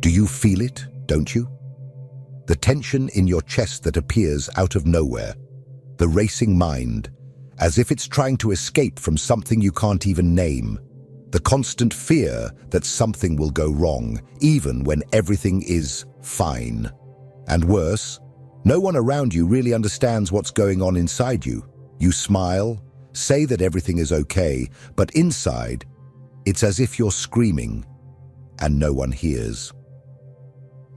Do you feel it, don't you? The tension in your chest that appears out of nowhere, the racing mind, as if it's trying to escape from something you can't even name, the constant fear that something will go wrong, even when everything is fine. And worse, no one around you really understands what's going on inside you. You smile, say that everything is okay, but inside, it's as if you're screaming, and no one hears.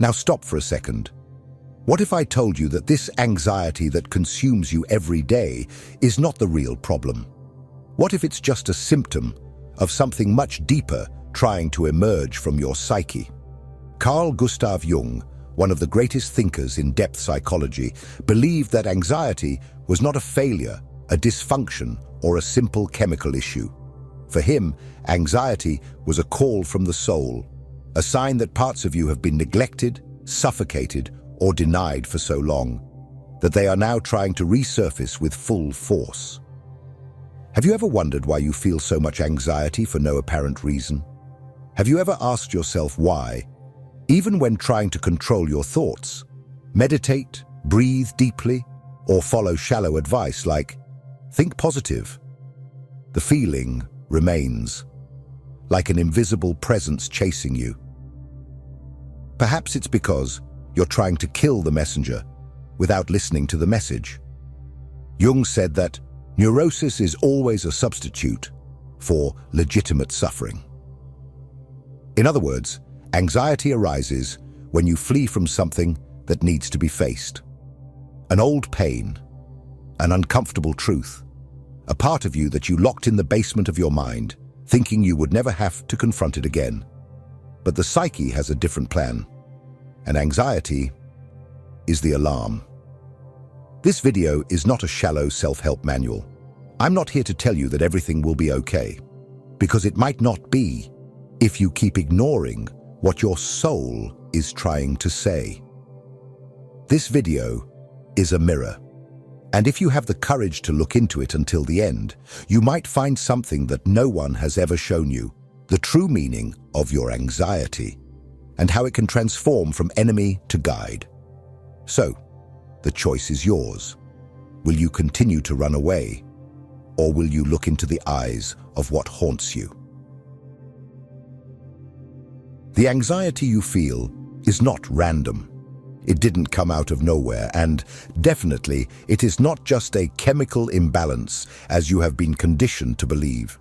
Now stop for a second. What if I told you that this anxiety that consumes you every day is not the real problem? What if it's just a symptom of something much deeper trying to emerge from your psyche? Carl Jung, one of the greatest thinkers in depth psychology, believed that anxiety was not a failure, a dysfunction, or a simple chemical issue. For him, anxiety was a call from the soul, a sign that parts of you have been neglected, suffocated, or denied for so long, that they are now trying to resurface with full force. Have you ever wondered why you feel so much anxiety for no apparent reason? Have you ever asked yourself why, even when trying to control your thoughts? Meditate, breathe deeply, or follow shallow advice like, think positive. The feeling remains, like an invisible presence chasing you. Perhaps it's because you're trying to kill the messenger without listening to the message. Jung said that neurosis is always a substitute for legitimate suffering. In other words, anxiety arises when you flee from something that needs to be faced. An old pain, an uncomfortable truth, a part of you that you locked in the basement of your mind, thinking you would never have to confront it again. But the psyche has a different plan, and anxiety is the alarm. This video is not a shallow self-help manual. I'm not here to tell you that everything will be okay, because it might not be if you keep ignoring what your soul is trying to say. This video is a mirror, and if you have the courage to look into it until the end, you might find something that no one has ever shown you, the true meaning of your anxiety, and how it can transform from enemy to guide. So, the choice is yours. Will you continue to run away, or will you look into the eyes of what haunts you? The anxiety you feel is not random. It didn't come out of nowhere, and definitely it is not just a chemical imbalance as you have been conditioned to believe.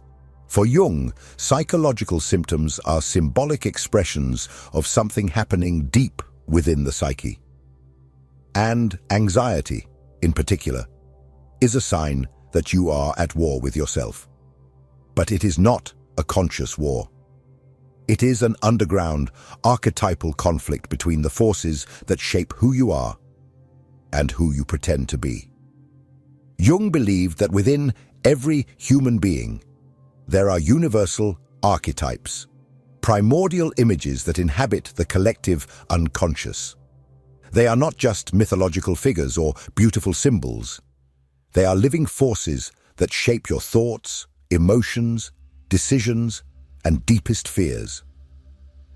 For Jung, psychological symptoms are symbolic expressions of something happening deep within the psyche. And anxiety, in particular, is a sign that you are at war with yourself. But it is not a conscious war. It is an underground, archetypal conflict between the forces that shape who you are and who you pretend to be. Jung believed that within every human being, there are universal archetypes, primordial images that inhabit the collective unconscious. They are not just mythological figures or beautiful symbols. They are living forces that shape your thoughts, emotions, decisions, and deepest fears.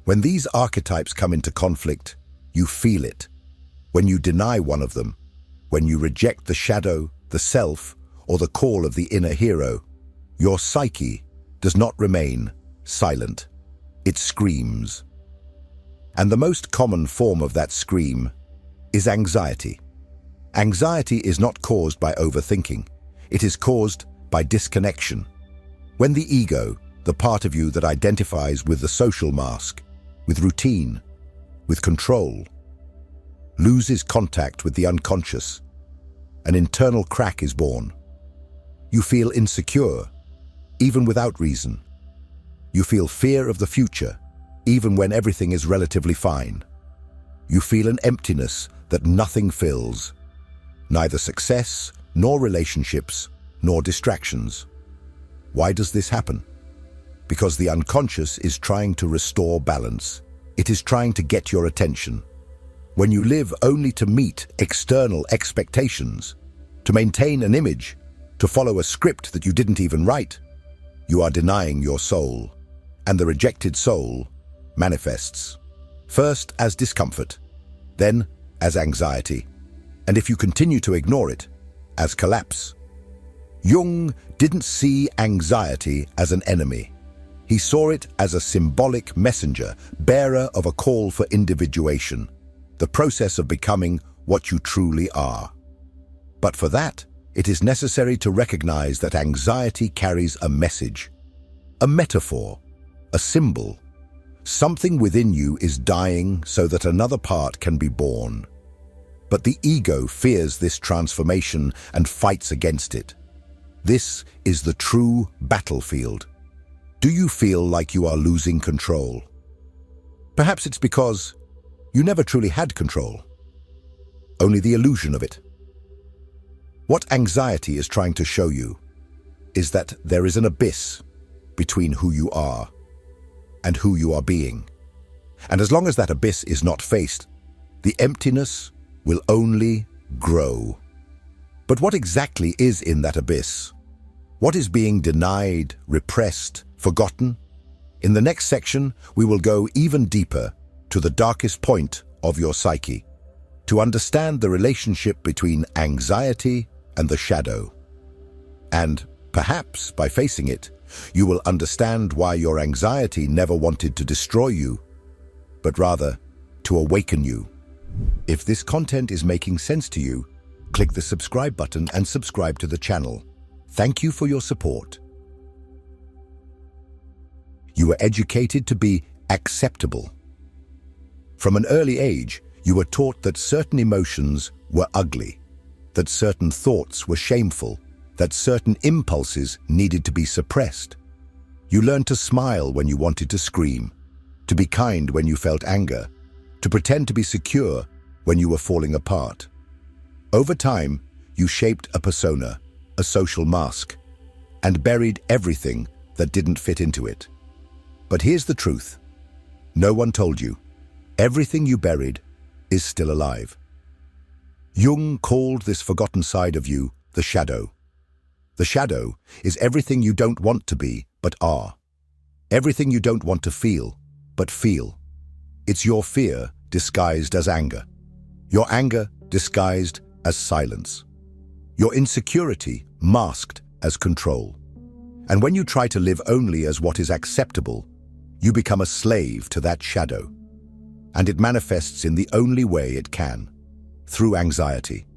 When these archetypes come into conflict, you feel it. When you deny one of them, when you reject the shadow, the self, or the call of the inner hero, your psyche does not remain silent. It screams. And the most common form of that scream is anxiety. Anxiety is not caused by overthinking. It is caused by disconnection. When the ego, the part of you that identifies with the social mask, with routine, with control, loses contact with the unconscious, an internal crack is born. You feel insecure, even without reason. You feel fear of the future, even when everything is relatively fine. You feel an emptiness that nothing fills, neither success, nor relationships, nor distractions. Why does this happen? Because the unconscious is trying to restore balance. It is trying to get your attention. When you live only to meet external expectations, to maintain an image, to follow a script that you didn't even write, you are denying your soul, and the rejected soul manifests First as discomfort, then as anxiety, and if you continue to ignore it, as collapse. Jung didn't see anxiety as an enemy. He saw it as a symbolic messenger, bearer of a call for individuation, the process of becoming what you truly are. But for that, it is necessary to recognize that anxiety carries a message, a metaphor, a symbol. Something within you is dying so that another part can be born. But the ego fears this transformation and fights against it. This is the true battlefield. Do you feel like you are losing control? Perhaps it's because you never truly had control, only the illusion of it. What anxiety is trying to show you is that there is an abyss between who you are and who you are being. And as long as that abyss is not faced, the emptiness will only grow. But what exactly is in that abyss? What is being denied, repressed, forgotten? In the next section, we will go even deeper to the darkest point of your psyche, to understand the relationship between anxiety and the shadow. And perhaps by facing it, you will understand why your anxiety never wanted to destroy you, but rather to awaken you. If this content is making sense to you, click the subscribe button and subscribe to the channel. Thank you for your support. You were educated to be acceptable. From an early age, you were taught that certain emotions were ugly, that certain thoughts were shameful, that certain impulses needed to be suppressed. You learned to smile when you wanted to scream, to be kind when you felt anger, to pretend to be secure when you were falling apart. Over time, you shaped a persona, a social mask, and buried everything that didn't fit into it. But here's the truth. No one told you. Everything you buried is still alive. Jung called this forgotten side of you the shadow. The shadow is everything you don't want to be, but are. Everything you don't want to feel, but feel. It's your fear disguised as anger. Your anger disguised as silence. Your insecurity masked as control. And when you try to live only as what is acceptable, you become a slave to that shadow. And it manifests in the only way it can, through anxiety.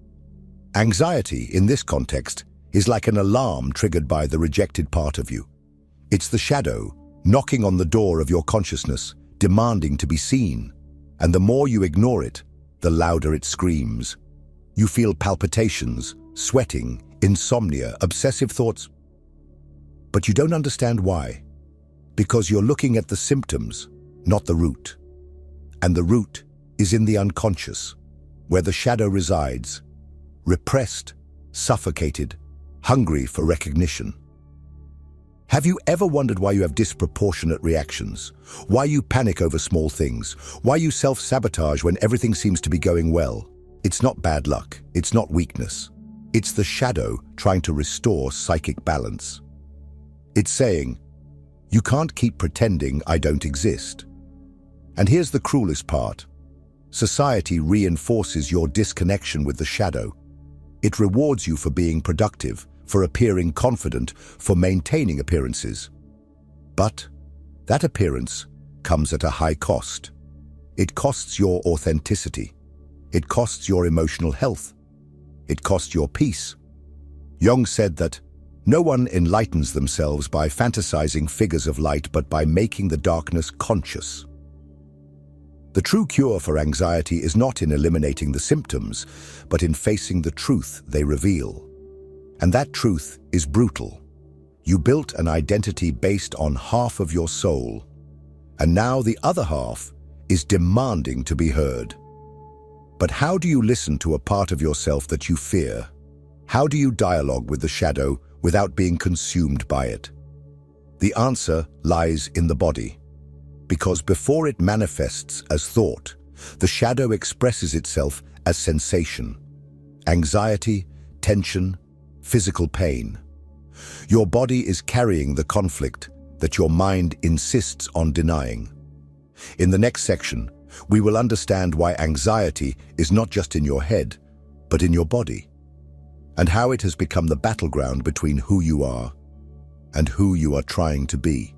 Anxiety, in this context, is like an alarm triggered by the rejected part of you. It's the shadow knocking on the door of your consciousness, demanding to be seen. And the more you ignore it, the louder it screams. You feel palpitations, sweating, insomnia, obsessive thoughts. But you don't understand why. Because you're looking at the symptoms, not the root. And the root is in the unconscious, where the shadow resides, repressed, suffocated, hungry for recognition. Have you ever wondered why you have disproportionate reactions? Why you panic over small things? Why you self-sabotage when everything seems to be going well? It's not bad luck. It's not weakness. It's the shadow trying to restore psychic balance. It's saying, you can't keep pretending I don't exist. And here's the cruelest part. Society reinforces your disconnection with the shadow. It rewards you for being productive, for appearing confident, for maintaining appearances. But that appearance comes at a high cost. It costs your authenticity. It costs your emotional health. It costs your peace. Jung said that no one enlightens themselves by fantasizing figures of light, but by making the darkness conscious. The true cure for anxiety is not in eliminating the symptoms, but in facing the truth they reveal. And that truth is brutal. You built an identity based on half of your soul, and now the other half is demanding to be heard. But how do you listen to a part of yourself that you fear? How do you dialogue with the shadow without being consumed by it? The answer lies in the body. Because before it manifests as thought, the shadow expresses itself as sensation, anxiety, tension, physical pain. Your body is carrying the conflict that your mind insists on denying. In the next section, we will understand why anxiety is not just in your head, but in your body, and how it has become the battleground between who you are and who you are trying to be.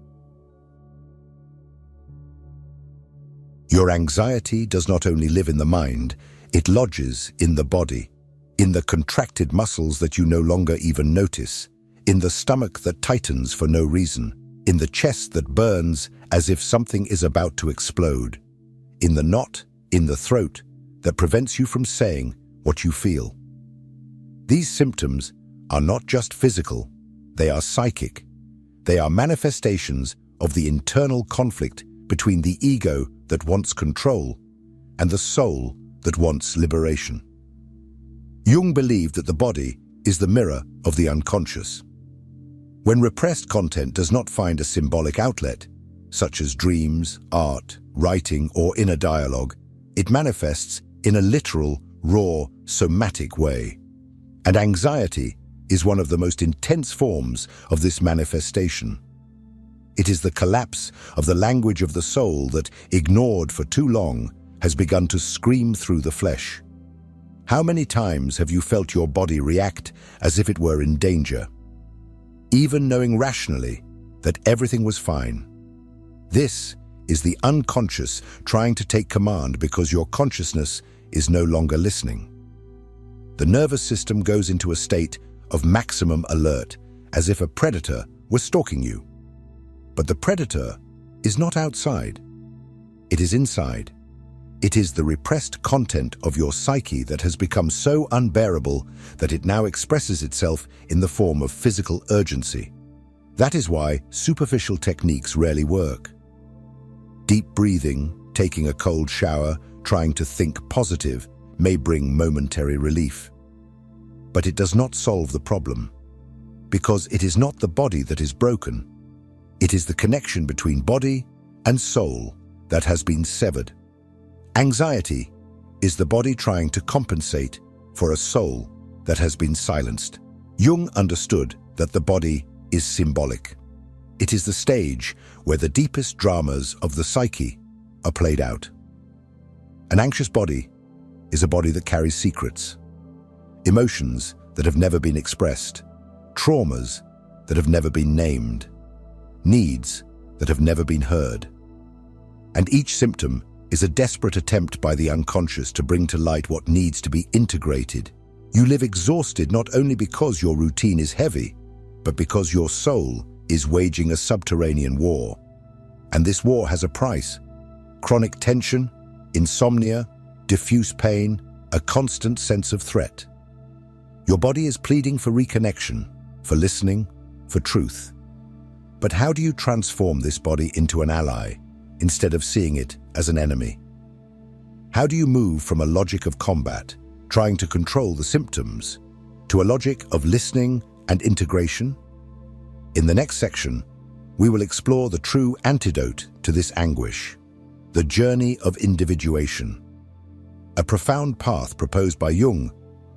Your anxiety does not only live in the mind, it lodges in the body, in the contracted muscles that you no longer even notice, in the stomach that tightens for no reason, in the chest that burns as if something is about to explode, in the knot in the throat that prevents you from saying what you feel. These symptoms are not just physical, they are psychic. They are manifestations of the internal conflict between the ego that wants control and the soul that wants liberation. Jung believed that the body is the mirror of the unconscious. When repressed content does not find a symbolic outlet, such as dreams, art, writing, or inner dialogue, it manifests in a literal, raw, somatic way. And anxiety is one of the most intense forms of this manifestation. It is the collapse of the language of the soul that, ignored for too long, has begun to scream through the flesh. How many times have you felt your body react as if it were in danger, even knowing rationally that everything was fine? This is the unconscious trying to take command because your consciousness is no longer listening. The nervous system goes into a state of maximum alert, as if a predator was stalking you. But the predator is not outside. It is inside. It is the repressed content of your psyche that has become so unbearable that it now expresses itself in the form of physical urgency. That is why superficial techniques rarely work. Deep breathing, taking a cold shower, trying to think positive may bring momentary relief. But it does not solve the problem, because it is not the body that is broken. It is the connection between body and soul that has been severed. Anxiety is the body trying to compensate for a soul that has been silenced. Jung understood that the body is symbolic. It is the stage where the deepest dramas of the psyche are played out. An anxious body is a body that carries secrets, emotions that have never been expressed, traumas that have never been named, needs that have never been heard. And each symptom is a desperate attempt by the unconscious to bring to light what needs to be integrated. You live exhausted not only because your routine is heavy, but because your soul is waging a subterranean war. And this war has a price: chronic tension, insomnia, diffuse pain, a constant sense of threat. Your body is pleading for reconnection, for listening, for truth. But how do you transform this body into an ally, instead of seeing it as an enemy? How do you move from a logic of combat, trying to control the symptoms, to a logic of listening and integration? In the next section, we will explore the true antidote to this anguish, the journey of individuation, a profound path proposed by Jung,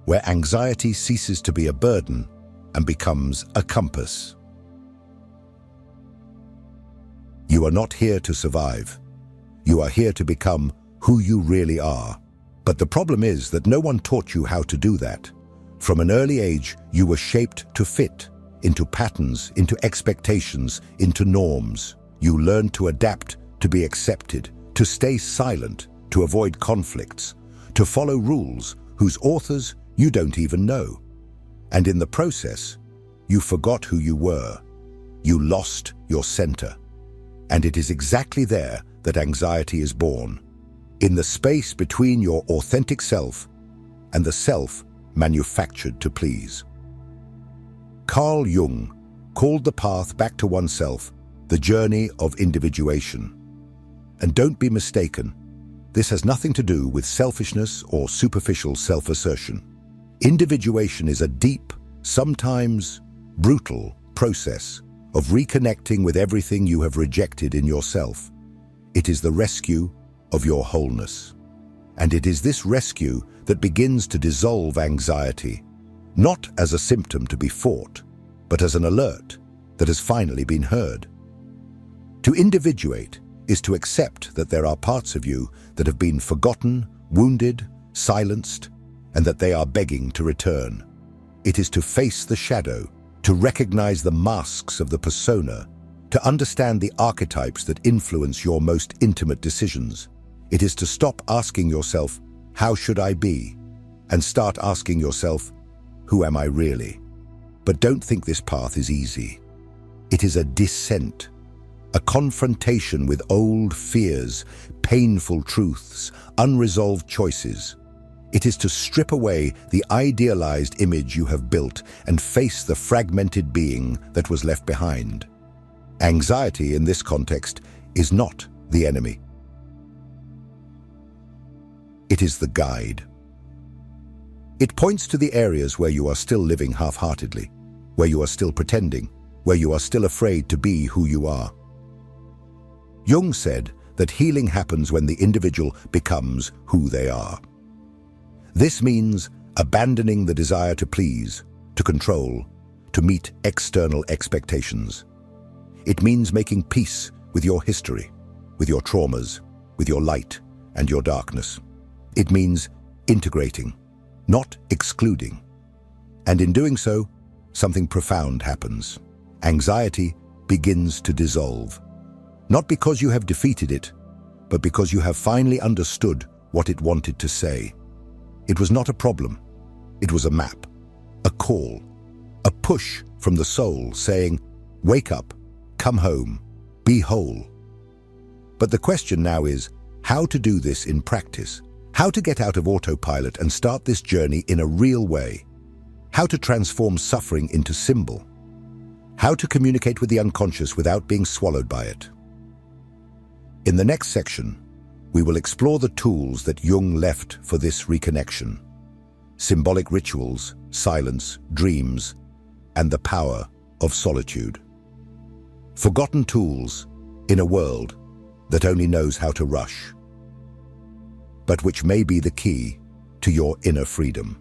where anxiety ceases to be a burden and becomes a compass. You are not here to survive. You are here to become who you really are. But the problem is that no one taught you how to do that. From an early age, you were shaped to fit into patterns, into expectations, into norms. You learned to adapt, to be accepted, to stay silent, to avoid conflicts, to follow rules whose authors you don't even know. And in the process, you forgot who you were. You lost your center. And it is exactly there that anxiety is born, in the space between your authentic self and the self manufactured to please. Carl Jung called the path back to oneself the journey of individuation. And don't be mistaken, this has nothing to do with selfishness or superficial self-assertion. Individuation is a deep, sometimes brutal process of reconnecting with everything you have rejected in yourself. It is the rescue of your wholeness. And it is this rescue that begins to dissolve anxiety, not as a symptom to be fought, but as an alert that has finally been heard. To individuate is to accept that there are parts of you that have been forgotten, wounded, silenced, and that they are begging to return. It is to face the shadow, to recognize the masks of the persona, to understand the archetypes that influence your most intimate decisions. It is to stop asking yourself, "How should I be?" and start asking yourself, "Who am I really?" But don't think this path is easy. It is a descent, a confrontation with old fears, painful truths, unresolved choices. It is to strip away the idealized image you have built and face the fragmented being that was left behind. Anxiety, in this context, is not the enemy. It is the guide. It points to the areas where you are still living half-heartedly, where you are still pretending, where you are still afraid to be who you are. Jung said that healing happens when the individual becomes who they are. This means abandoning the desire to please, to control, to meet external expectations. It means making peace with your history, with your traumas, with your light and your darkness. It means integrating, not excluding. And in doing so, something profound happens. Anxiety begins to dissolve. Not because you have defeated it, but because you have finally understood what it wanted to say. It was not a problem. It was a map, a call, a push from the soul saying, "Wake up, come home, be whole." But the question now is how to do this in practice, how to get out of autopilot and start this journey in a real way, how to transform suffering into symbol, how to communicate with the unconscious without being swallowed by it. In the next section, we will explore the tools that Jung left for this reconnection: symbolic rituals, silence, dreams, and the power of solitude. Forgotten tools in a world that only knows how to rush, but which may be the key to your inner freedom.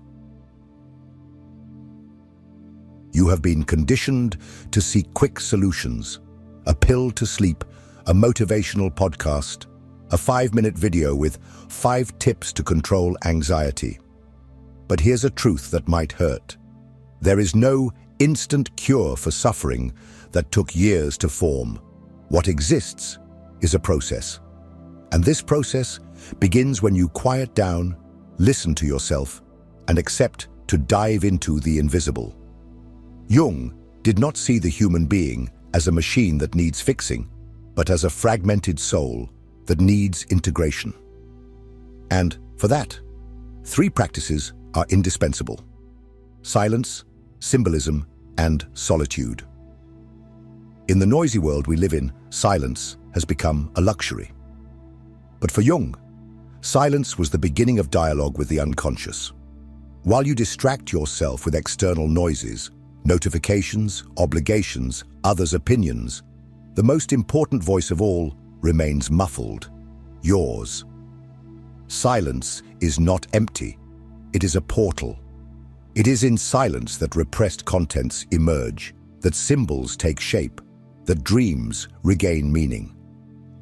You have been conditioned to seek quick solutions, a pill to sleep, a motivational podcast, a 5-minute video with 5 tips to control anxiety. But here's a truth that might hurt. There is no instant cure for suffering that took years to form. What exists is a process. And this process begins when you quiet down, listen to yourself, and accept to dive into the invisible. Jung did not see the human being as a machine that needs fixing, but as a fragmented soul that needs integration. And for that, 3 practices are indispensable: silence, symbolism, and solitude. In the noisy world we live in, silence has become a luxury. But for Jung, silence was the beginning of dialogue with the unconscious. While you distract yourself with external noises, notifications, obligations, others' opinions, the most important voice of all remains muffled: yours. Silence is not empty. It is a portal. It is in silence that repressed contents emerge, that symbols take shape, that dreams regain meaning.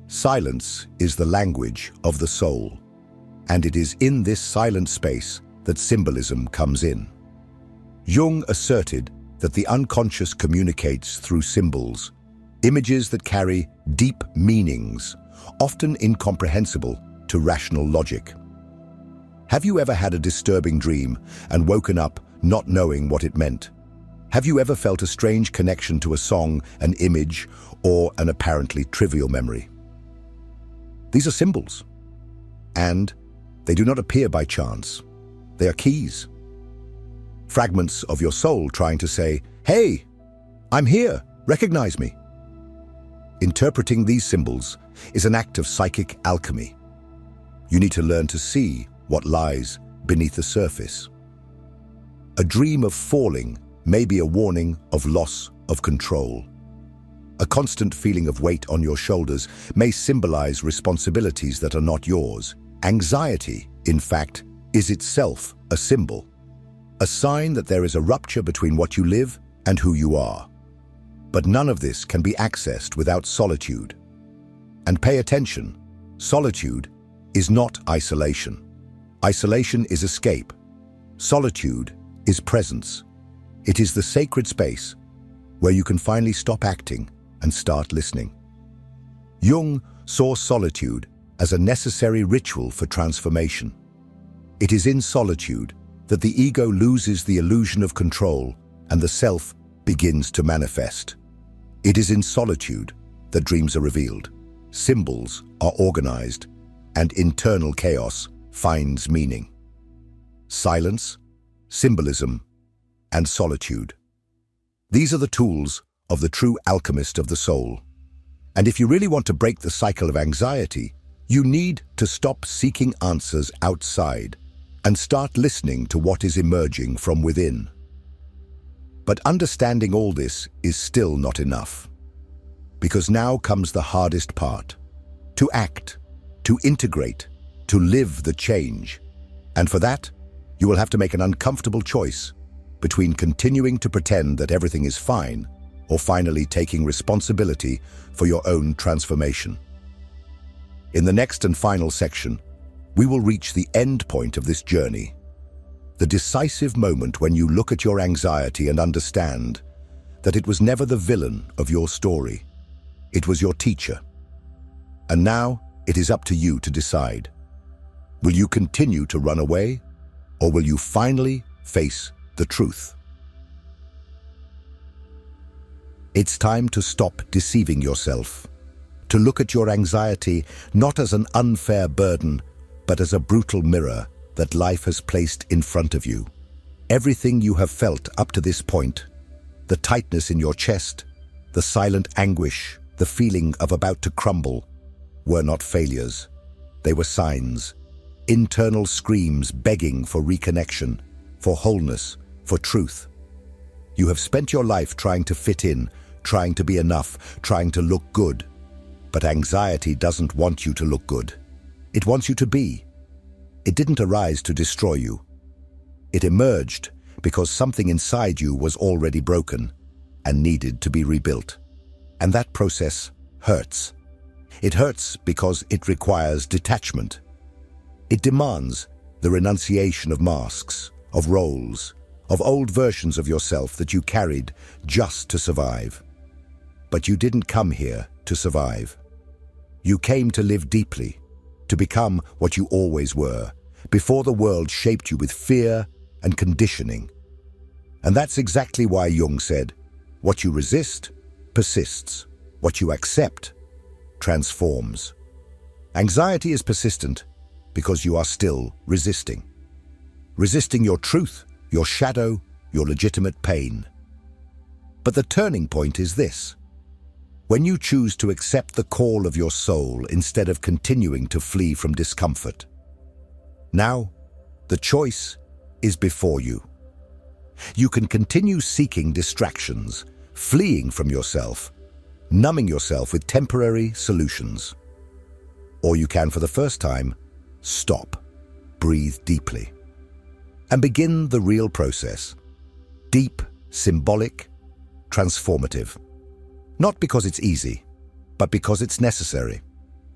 Silence is the language of the soul, and it is in this silent space that symbolism comes in. Jung asserted that the unconscious communicates through symbols, images that carry deep meanings, often incomprehensible to rational logic. Have you ever had a disturbing dream and woken up not knowing what it meant? Have you ever felt a strange connection to a song, an image, or an apparently trivial memory? These are symbols, and they do not appear by chance. They are keys. Fragments of your soul trying to say, "Hey, I'm here, recognize me." Interpreting these symbols is an act of psychic alchemy. You need to learn to see what lies beneath the surface. A dream of falling may be a warning of loss of control. A constant feeling of weight on your shoulders may symbolize responsibilities that are not yours. Anxiety, in fact, is itself a symbol, a sign that there is a rupture between what you live and who you are. But none of this can be accessed without solitude. And pay attention, solitude is not isolation. Isolation is escape. Solitude is presence. It is the sacred space where you can finally stop acting and start listening. Jung saw solitude as a necessary ritual for transformation. It is in solitude that the ego loses the illusion of control and the self begins to manifest. It is in solitude that dreams are revealed, symbols are organized, and internal chaos finds meaning. Silence, symbolism, and solitude. These are the tools of the true alchemist of the soul. And if you really want to break the cycle of anxiety, you need to stop seeking answers outside and start listening to what is emerging from within. But understanding all this is still not enough. Because now comes the hardest part. To act, to integrate, to live the change. And for that, you will have to make an uncomfortable choice between continuing to pretend that everything is fine or finally taking responsibility for your own transformation. In the next and final section, we will reach the end point of this journey. The decisive moment when you look at your anxiety and understand that it was never the villain of your story. It was your teacher. And now it is up to you to decide. Will you continue to run away, or will you finally face the truth? It's time to stop deceiving yourself, to look at your anxiety not as an unfair burden, but as a brutal mirror that life has placed in front of you. Everything you have felt up to this point, the tightness in your chest, the silent anguish, the feeling of about to crumble, were not failures. They were signs, internal screams begging for reconnection, for wholeness, for truth. You have spent your life trying to fit in, trying to be enough, trying to look good. But anxiety doesn't want you to look good. It wants you to be. It didn't arise to destroy you. It emerged because something inside you was already broken and needed to be rebuilt. And that process hurts. It hurts because it requires detachment. It demands the renunciation of masks, of roles, of old versions of yourself that you carried just to survive. But you didn't come here to survive. You came to live deeply, to become what you always were, before the world shaped you with fear and conditioning. And that's exactly why Jung said, what you resist persists. What you accept transforms. Anxiety is persistent because you are still resisting. Resisting your truth, your shadow, your legitimate pain. But the turning point is this. When you choose to accept the call of your soul instead of continuing to flee from discomfort. Now, the choice is before you. You can continue seeking distractions, fleeing from yourself, numbing yourself with temporary solutions. Or you can, for the first time, stop, breathe deeply, and begin the real process. Deep, symbolic, transformative. Not because it's easy, but because it's necessary.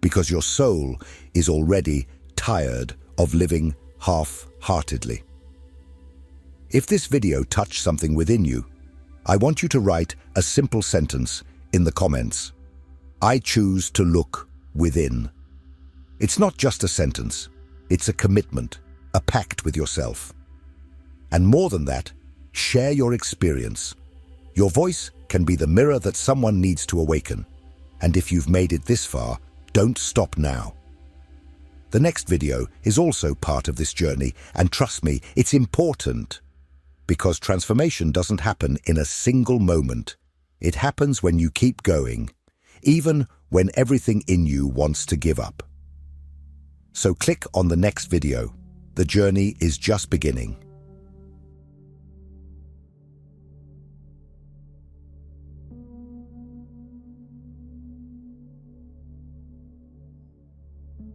Because your soul is already tired of living half-heartedly. If this video touched something within you, I want you to write a simple sentence in the comments. I choose to look within. It's not just a sentence, it's a commitment, a pact with yourself. And more than that, share your experience. Your voice can be the mirror that someone needs to awaken. And if you've made it this far, don't stop now. The next video is also part of this journey, and trust me, it's important. Because transformation doesn't happen in a single moment. It happens when you keep going, even when everything in you wants to give up. So click on the next video. The journey is just beginning.